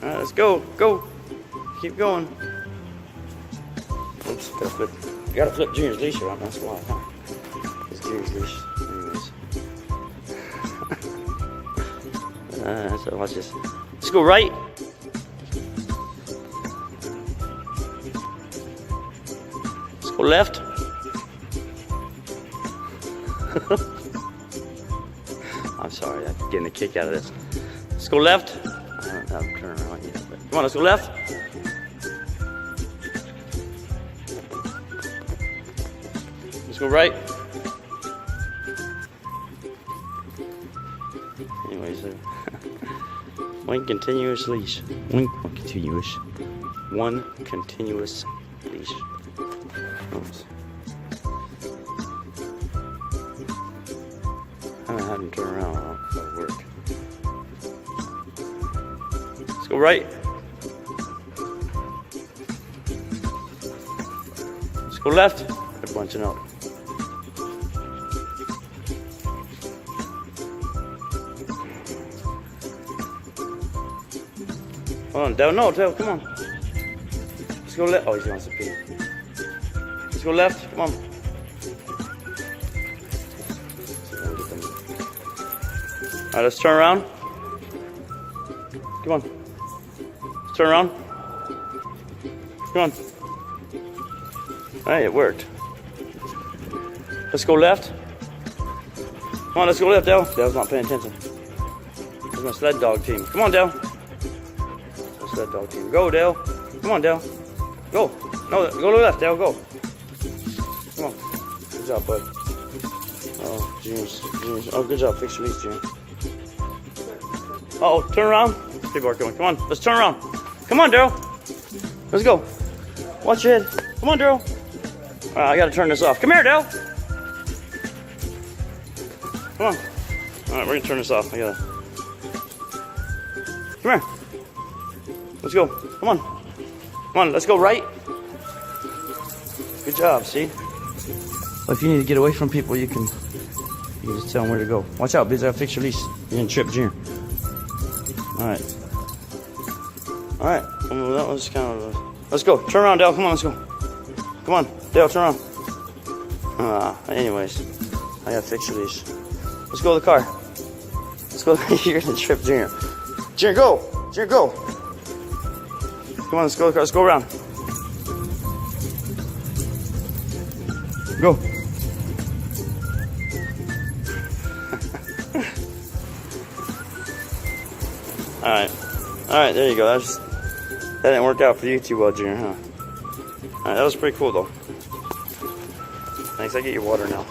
All right, let's go. Go. Keep going. Oops, gotta flip Junior's leash around. That's why. Huh? It's Junior's leash. Anyways. So watch this. Let's go right. Let's go left. I'm sorry, I'm getting a kick out of this. Let's go left. I don't turn around yet, but come on, let's go left. Let's go right. Anyways, one continuous leash. One continuous leash. Oops. I don't have him turn around. That'll work. Let's go right. Let's go left. They're bunching up. Hold on, Dale. No, Dale, come on. Let's go left. Oh, he's going to pee. Let's go left. Come on. All right, let's turn around. Come on. Let's turn around. Come on. All right, it worked. Let's go left. Come on, let's go left, Dale. Dale's not paying attention. It's my sled dog team. Come on, Dale. Sled dog team. Go, Dale. Come on, Dale. Go. No, go to the left, Dale. Go. Come on. Good job, bud. Oh, Junior's. Oh, good job. Fix your leash, Junior. Uh-oh, turn around. People are going. Come on, let's turn around. Come on, Daryl. Let's go. Watch your head. Come on, Daryl. All right, I gotta turn this off. Come here, Daryl. Come on. All right, we're gonna turn this off. I gotta. Come here. Let's go. Come on. Come on, let's go right. Good job, see? Well, if you need to get away from people, you can just tell them where to go. Watch out, bitch, I'll fix your leash. You're gonna trip Junior. Alright. Alright. Well, that was kind of let's go. Turn around, Dale. Come on, let's go. Come on, Dale, turn around. Anyways. I gotta fix your leash. Let's go to the car. Let's go. You're gonna trip Junior. Junior, go! Junior, go! Come on, let's go to the car. Let's go around. Go. Alright, there you go. That didn't work out for you too well, Junior, huh? Alright, that was pretty cool though. Thanks, I get your water now.